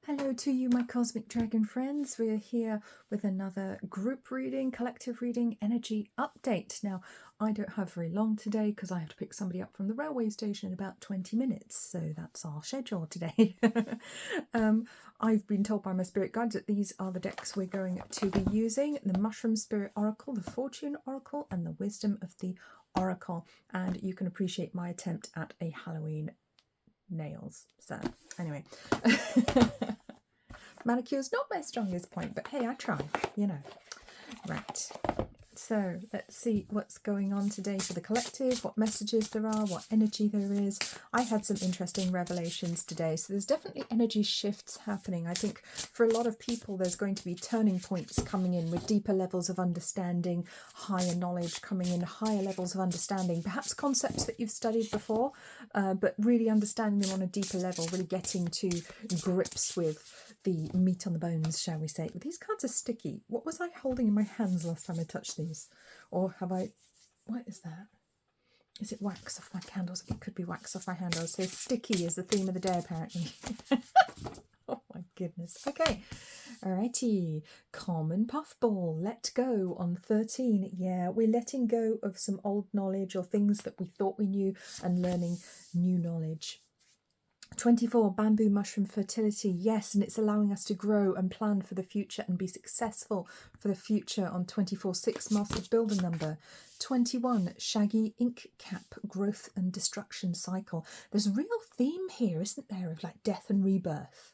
Hello to you, my cosmic dragon friends. We're here with another group reading, collective reading, energy update. Now, I don't have very long today because I have to pick somebody up from the railway station in about 20 minutes. So that's our schedule today. I've been told by my spirit guides that these are the decks we're going to be using. The Mushroom Spirit Oracle, the Fortune Oracle, and the Wisdom of the Oracle. And you can appreciate my attempt at a Halloween nails. So anyway, manicure's not my strongest point, but hey, I try, you know. Right, so let's see what's going on today for the collective, what messages there are, what energy there is. I had some interesting revelations today, so there's definitely energy shifts happening. I think for a lot of people there's going to be turning points coming in with deeper levels of understanding, higher knowledge coming in, higher levels of understanding, perhaps concepts that you've studied before, but really understanding them on a deeper level, really getting to grips with the meat on the bones, shall we say. These cards are sticky. What was I holding in my hands last time I touched these? Or have I... What is that? Is it wax off my candles? It could be wax off my handles. So sticky is the theme of the day, apparently. Oh my goodness. Okay. Alrighty. Common puffball. Let go on 13. Yeah, we're letting go of some old knowledge or things that we thought we knew and learning new knowledge. 24, bamboo mushroom fertility. Yes, and it's allowing us to grow and plan for the future and be successful for the future on 24, 6 master builder number. 21, shaggy ink cap, growth and destruction cycle. There's a real theme here, isn't there, of like death and rebirth.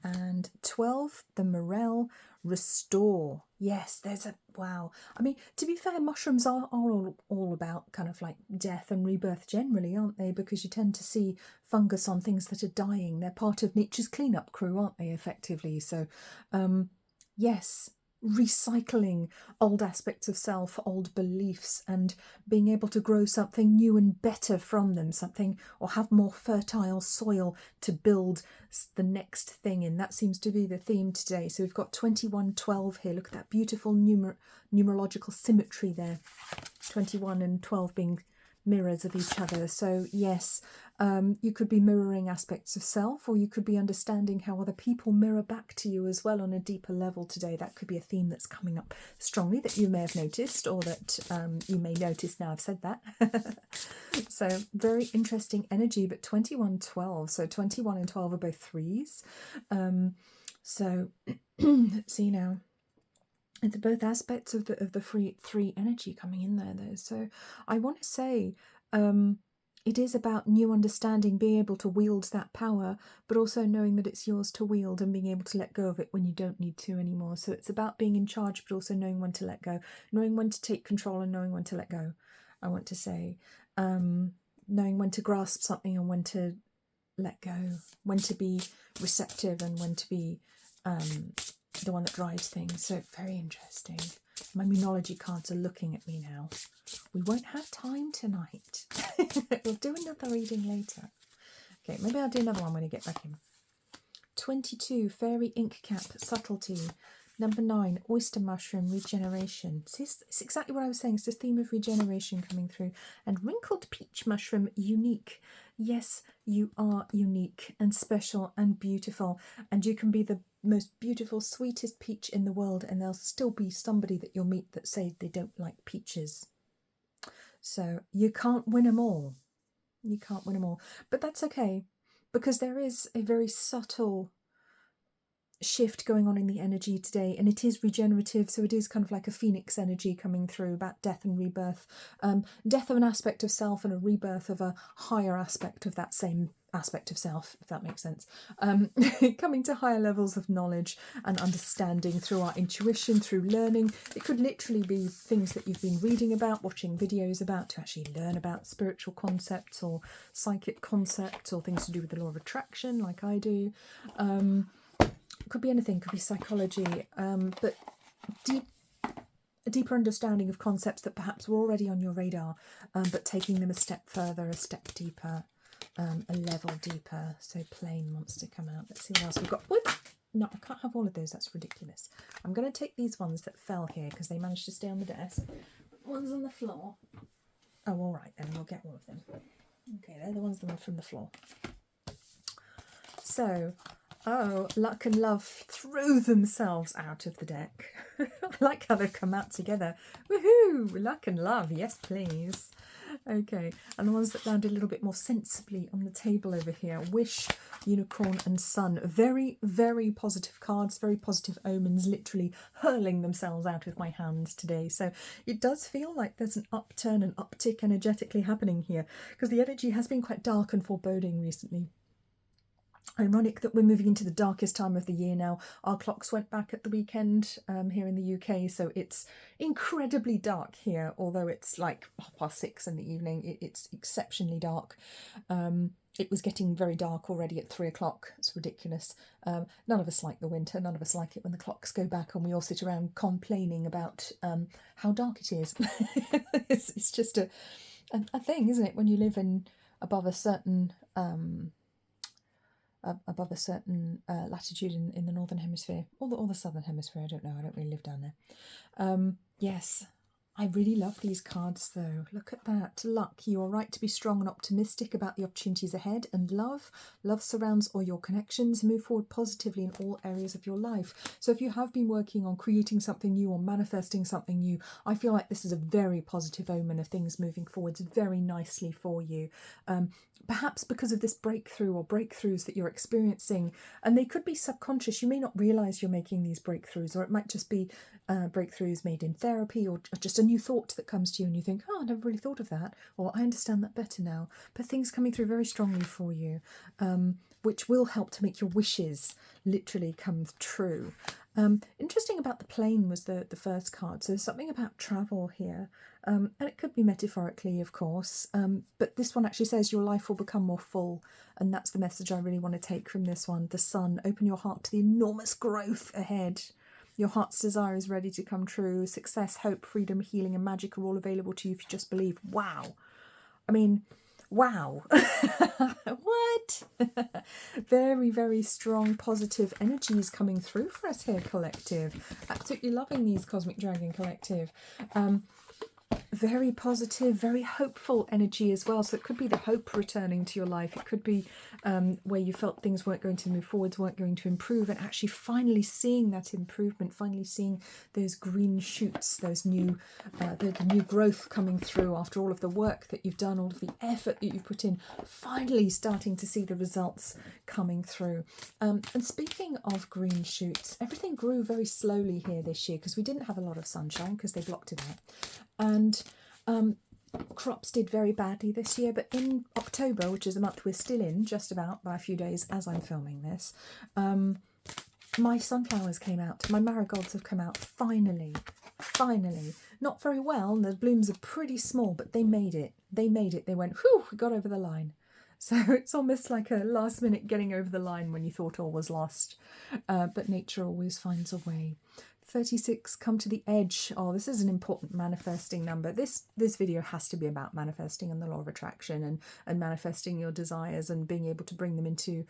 And 12, the morel, restore. Yes, there's a wow. I mean, to be fair, mushrooms are all about kind of like death and rebirth generally, aren't they? Because you tend to see fungus on things that are dying. They're part of nature's cleanup crew, aren't they, effectively? So, yes, recycling old aspects of self, old beliefs, and being able to grow something new and better from them, something, or have more fertile soil to build the next thing in. That seems to be the theme today. So we've got 2112 here. Look at that beautiful numerological symmetry there. 21 and 12 being mirrors of each other. So yes, you could be mirroring aspects of self, or you could be understanding how other people mirror back to you as well on a deeper level today. That could be a theme that's coming up strongly that you may have noticed, or that you may notice now I've said that. So very interesting energy. But 2112, so 21 and 12 are both threes. So let's see now. It's both aspects of the three energy coming in there, though. So I want to say it is about new understanding, being able to wield that power, but also knowing that it's yours to wield and being able to let go of it when you don't need to anymore. So it's about being in charge, but also knowing when to let go, knowing when to take control and knowing when to let go. I want to say knowing when to grasp something and when to let go, when to be receptive and when to be the one that drives things. So very interesting. My Moonology cards are looking at me now. We won't have time tonight. We'll do another reading later. Okay, maybe I'll do another one when I get back in. 22, fairy ink cap, subtlety. Number 9, oyster mushroom, regeneration. See, it's exactly what I was saying. It's the theme of regeneration coming through. And wrinkled peach mushroom, unique. Yes, you are unique and special and beautiful. And you can be the most beautiful, sweetest peach in the world, and there'll still be somebody that you'll meet that say they don't like peaches. So you can't win them all. You can't win them all. But that's okay, because there is a very subtle shift going on in the energy today, and it is regenerative. So it is kind of like a phoenix energy coming through about death and rebirth. Death of an aspect of self and a rebirth of a higher aspect of that same aspect of self, if that makes sense. Coming to higher levels of knowledge and understanding through our intuition, through learning. It could literally be things that you've been reading about, watching videos about, to actually learn about spiritual concepts or psychic concepts, or things to do with the law of attraction like I do. Could be anything, could be psychology, but a deeper understanding of concepts that perhaps were already on your radar, but taking them a step further, a step deeper, a level deeper. So plain wants to come out. Let's see what else we've got. Whoop! No, I can't have all of those. That's ridiculous. I'm going to take these ones that fell here because they managed to stay on the desk. One's on the floor. Oh, all right then. We'll get all of them. Okay, they're the ones that were from the floor. So Oh, luck and love threw themselves out of the deck. I like how they've come out together. Woohoo! Luck and love, yes please. Okay, and the ones that landed a little bit more sensibly on the table over here. Wish, Unicorn and Sun. Very, very positive cards, very positive omens, literally hurling themselves out of my hands today. So it does feel like there's an upturn, an uptick energetically happening here, because the energy has been quite dark and foreboding recently. Ironic that we're moving into the darkest time of the year now. Our clocks went back at the weekend here in the UK, so it's incredibly dark here, although it's like 6:30 in the evening. It's exceptionally dark. It was getting very dark already at 3 o'clock. It's ridiculous. None of us like the winter. None of us like it when the clocks go back and we all sit around complaining about how dark it is. It's just a thing, isn't it? When you live in above a certain latitude in the northern hemisphere, or the southern hemisphere. I don't know. I don't really live down there. Yes, I really love these cards though. Look at that. Luck. You are right to be strong and optimistic about the opportunities ahead. And love. Love surrounds all your connections. Move forward positively in all areas of your life. So if you have been working on creating something new or manifesting something new, I feel like this is a very positive omen of things moving forwards very nicely for you. Perhaps because of this breakthrough or breakthroughs that you're experiencing, and they could be subconscious. You may not realise you're making these breakthroughs, or it might just be breakthroughs made in therapy, or just a new thought that comes to you and you think, oh, I never really thought of that, or I understand that better now. But things coming through very strongly for you, which will help to make your wishes literally come true. Interesting about the plane was the first card. So there's something about travel here. And it could be metaphorically, of course, but this one actually says your life will become more full, and that's the message I really want to take from this one. The Sun, open your heart to the enormous growth ahead. Your heart's desire is ready to come true. Success, hope, freedom, healing, and magic are all available to you if you just believe. Wow. I mean, wow. What? Very, very strong positive energies coming through for us here, collective. Absolutely loving these Cosmic Dragon collective. Very positive, very hopeful energy as well. So it could be the hope returning to your life. It could be where you felt things weren't going to move forwards, weren't going to improve, and actually finally seeing that improvement, finally seeing those green shoots, those new, the new growth coming through after all of the work that you've done, all of the effort that you've put in, finally starting to see the results coming through. And speaking of green shoots, everything grew very slowly here this year because we didn't have a lot of sunshine because they blocked it out. And crops did very badly this year, but in October, which is a month we're still in, just about by a few days as I'm filming this, my sunflowers came out. My marigolds have come out finally. Not very well, and the blooms are pretty small, but they made it. They went, whew, we got over the line. So it's almost like a last minute getting over the line when you thought all was lost. But nature always finds a way. 36, come to the edge. Oh, this is an important manifesting number. This video has to be about manifesting and the law of attraction and manifesting your desires and being able to bring them into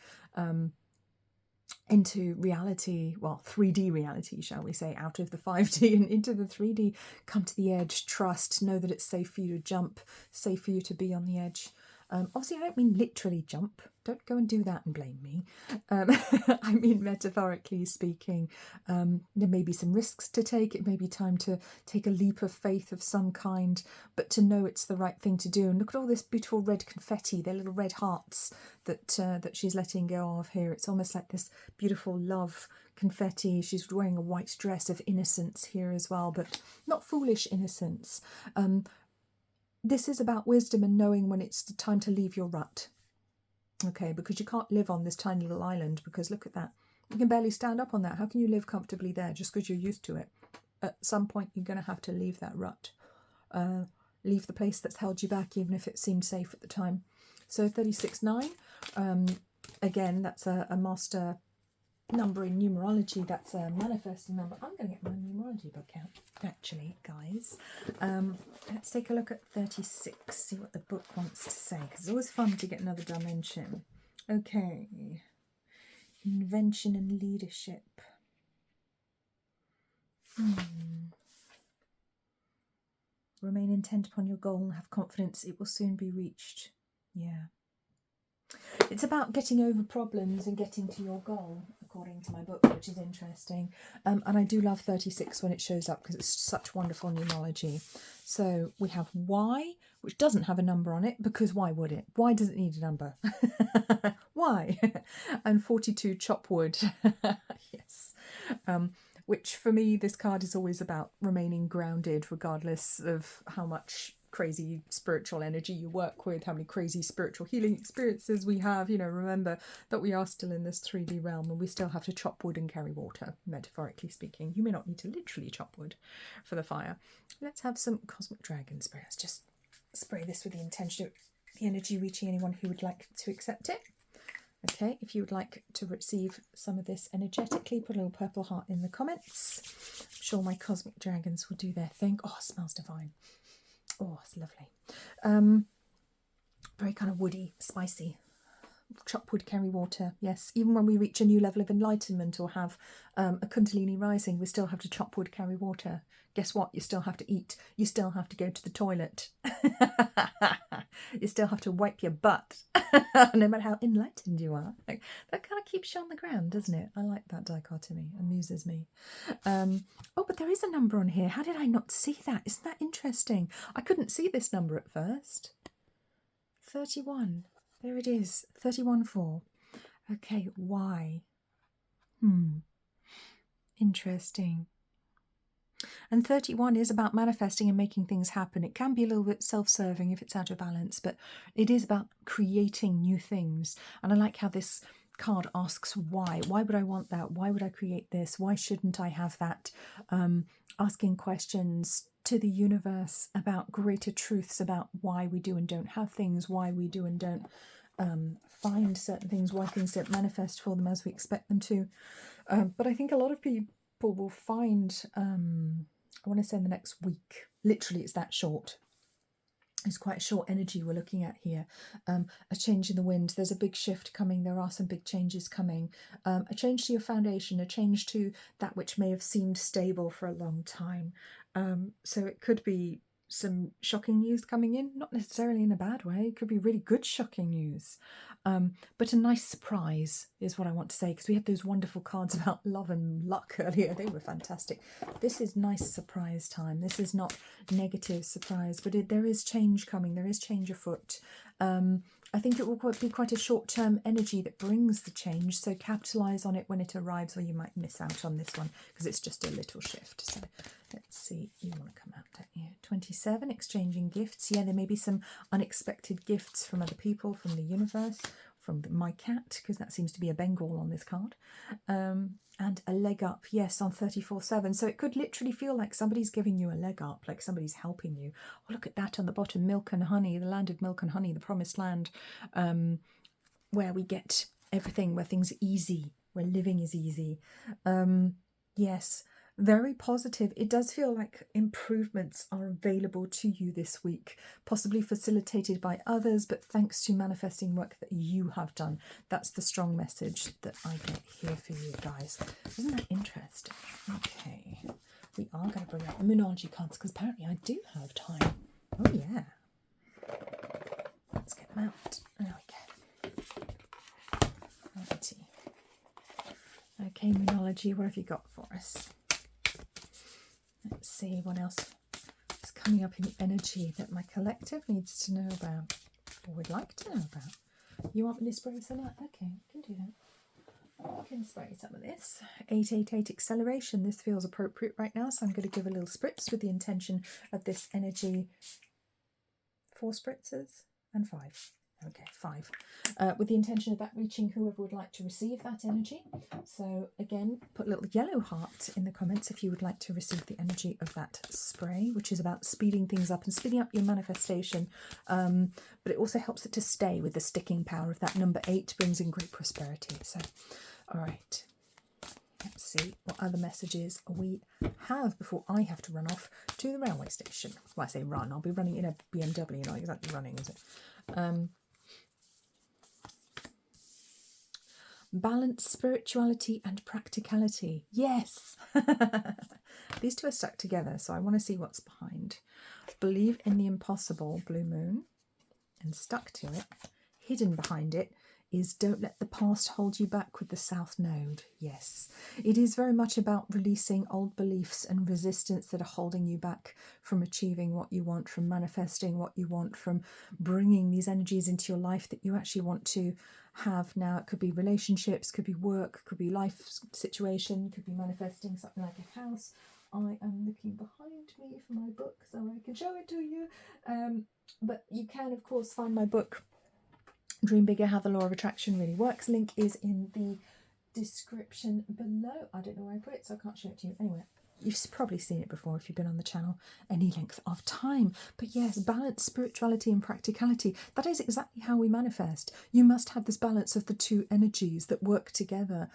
reality, well, 3D reality, shall we say, out of the 5D and into the 3D. Come to the edge, trust, know that it's safe for you to jump, safe for you to be on the edge. Obviously, I don't mean literally jump. Don't go and do that and blame me. I mean metaphorically speaking. There may be some risks to take. It may be time to take a leap of faith of some kind, but to know it's the right thing to do. And look at all this beautiful red confetti, their little red hearts that she's letting go of here. It's almost like this beautiful love confetti. She's wearing a white dress of innocence here as well, but not foolish innocence. This is about wisdom and knowing when it's the time to leave your rut. Okay, because you can't live on this tiny little island, because look at that. You can barely stand up on that. How can you live comfortably there just because you're used to it? At some point, you're going to have to leave that rut. Leave the place that's held you back, even if it seemed safe at the time. So 36-9, again, that's a master number in numerology. That's a manifesting number. I'm going to get my numerology book out, actually, guys. Let's take a look at 36, see what the book wants to say, because it's always fun to get another dimension. Okay. Invention and leadership. Remain intent upon your goal and have confidence it will soon be reached. Yeah. It's about getting over problems and getting to your goal, according to my book, which is interesting. And I do love 36 when it shows up because it's such wonderful numerology. So we have Y, which doesn't have a number on it because why would it? Why does it need a number? Why? And 42, chop wood. Yes. Which for me, this card is always about remaining grounded regardless of how much crazy spiritual energy you work with, how many crazy spiritual healing experiences we have. You know, remember that we are still in this 3D realm and we still have to chop wood and carry water, metaphorically speaking. You may not need to literally chop wood for the fire. Let's have some cosmic dragon spray. Let's just spray this with the intention of the energy reaching anyone who would like to accept it. Okay, if you would like to receive some of this energetically, put a little purple heart in the comments. I'm sure my cosmic dragons will do their thing. Oh, it smells divine. Oh, it's lovely. Very kind of woody, spicy. Chop wood, carry water. Yes, even when we reach a new level of enlightenment or have a Kundalini rising, we still have to chop wood, carry water. Guess what? You still have to eat. You still have to go to the toilet. You still have to wipe your butt, no matter how enlightened you are. Like, that kind of keeps you on the ground, doesn't it? I like that dichotomy. Amuses me. Oh, but there is a number on here. How did I not see that? Isn't that interesting? I couldn't see this number at first. 31. There it is. 31-4. Okay, why? Interesting. And 31 is about manifesting and making things happen. It can be a little bit self-serving if it's out of balance, but it is about creating new things. And I like how this card asks why. Why would I want that? Why would I create this? Why shouldn't I have that? Asking questions to the universe about greater truths about why we do and don't have things, why we do and don't find certain things, why things don't manifest for them as we expect them to. But I think a lot of people will find, I want to say in the next week, literally it's that short. It's quite a short energy we're looking at here. A change in the wind. There's a big shift coming. There are some big changes coming. A change to your foundation, a change to that which may have seemed stable for a long time. So it could be some shocking news coming in, not necessarily in a bad way. It could be really good shocking news. But a nice surprise is what I want to say, because we had those wonderful cards about love and luck earlier. They were fantastic. This is nice surprise time. This is not negative surprise, but there is change coming. There is change afoot. I think it will be quite a short-term energy that brings the change, so capitalise on it when it arrives, or you might miss out on this one because it's just a little shift. So let's see, you want to come out, don't you? 27, exchanging gifts. Yeah, there may be some unexpected gifts from other people, from the universe, from my cat, because that seems to be a Bengal on this card. And a leg up, yes, on 34-7. So it could literally feel like somebody's giving you a leg up, like somebody's helping you. Oh, look at that on the bottom, milk and honey, the land of milk and honey, the promised land, where we get everything, where things are easy, where living is easy. Yes, very positive. It does feel like improvements are available to you this week, possibly facilitated by others, but thanks to manifesting work that you have done. That's the strong message that I get here for you guys. Isn't that interesting? Okay, we are going to bring out the Moonology cards because apparently I do have time. Oh yeah. Let's get them out. There we go. Righty. Okay, Moonology, what have you got for us? Let's see what else is coming up in the energy that my collective needs to know about, or would like to know about. You want me to spray some out? Okay, I can do that. I can spray some of this. 888 acceleration. This feels appropriate right now, so I'm going to give a little spritz with the intention of this energy. 4 spritzes and 5. Okay, 5. With the intention of that reaching whoever would like to receive that energy. So again, put a little yellow heart in the comments if you would like to receive the energy of that spray, which is about speeding things up and speeding up your manifestation. But it also helps it to stay with the sticking power of that number 8, brings in great prosperity. So, all right. Let's see what other messages we have before I have to run off to the railway station. Well, I say run, I'll be running in a BMW, not exactly running, is it? Balance, spirituality and practicality. Yes! These two are stuck together, so I want to see what's behind. Believe in the impossible, blue moon, and stuck to it. Hidden behind it, is don't let the past hold you back with the South Node. Yes, it is very much about releasing old beliefs and resistance that are holding you back from achieving what you want, from manifesting what you want, from bringing these energies into your life that you actually want to have. Now, it could be relationships, could be work, could be life situation, could be manifesting something like a house. I am looking behind me for my book so I can show it to you. But you can, of course, find my book, Dream Bigger, How the Law of Attraction Really Works. Link is in the description below. I don't know where I put it, so I can't show it to you. Anyway, you've probably seen it before if you've been on the channel any length of time. But yes, balance, spirituality and practicality. That is exactly how we manifest. You must have this balance of the two energies that work together.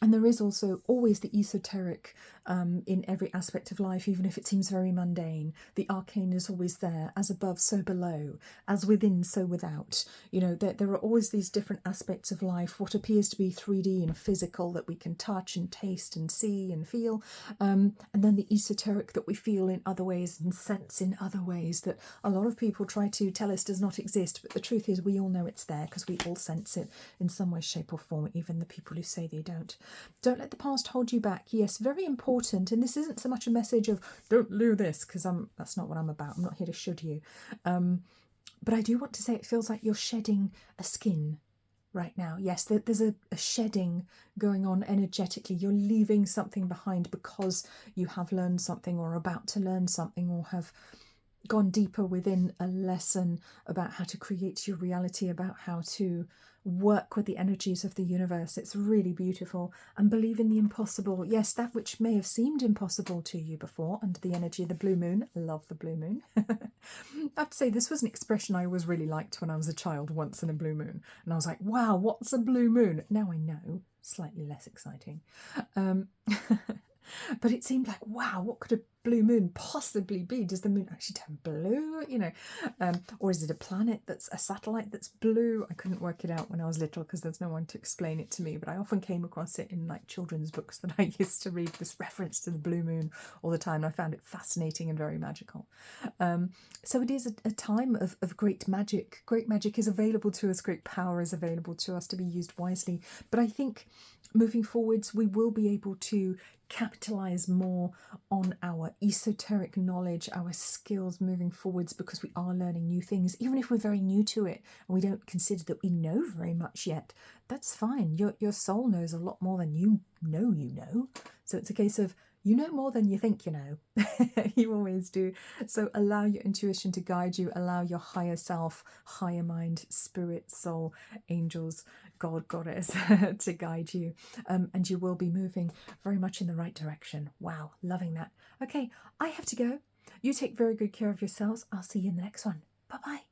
And there is also always the esoteric in every aspect of life, even if it seems very mundane. The arcane is always there, as above, so below, as within, so without. You know, there are always these different aspects of life, what appears to be 3D and physical that we can touch and taste and see and feel, and then the esoteric that we feel in other ways and sense in other ways that a lot of people try to tell us does not exist. But the truth is we all know it's there because we all sense it in some way, shape or form, even the people who say they don't. Don't let the past hold you back. Yes, very important. And this isn't so much a message of don't do this, because that's not what I'm about. I'm not here to should you. But I do want to say it feels like you're shedding a skin right now. Yes, there's a shedding going on energetically. You're leaving something behind because you have learned something or about to learn something or have gone deeper within a lesson about how to create your reality, about how to work with the energies of the universe. It's really beautiful. And believe in the impossible. Yes, that which may have seemed impossible to you before under the energy of the blue moon. I love the blue moon. I have to say, this was an expression I always really liked when I was a child, once in a blue moon. And I was like, wow, what's a blue moon? Now I know. Slightly less exciting. But it seemed like, wow, what could a blue moon possibly be? Does the moon actually turn blue? You know, or is it a planet that's a satellite that's blue? I couldn't work it out when I was little because there's no one to explain it to me, but I often came across it in like children's books that I used to read, this reference to the blue moon all the time. I found it fascinating and very magical. So it is a time of great magic. Great magic is available to us. Great power is available to us to be used wisely. But I think moving forwards, we will be able to capitalize more on our esoteric knowledge, our skills moving forwards, because we are learning new things, even if we're very new to it and we don't consider that we know very much yet. That's fine. Your soul knows a lot more than you know. So it's a case of you know more than you think you know. You always do. So allow your intuition to guide you. Allow your higher self, higher mind, spirit, soul, angels, God, goddess to guide you. And you will be moving very much in the right direction. Wow, loving that. Okay, I have to go. You take very good care of yourselves. I'll see you in the next one. Bye-bye.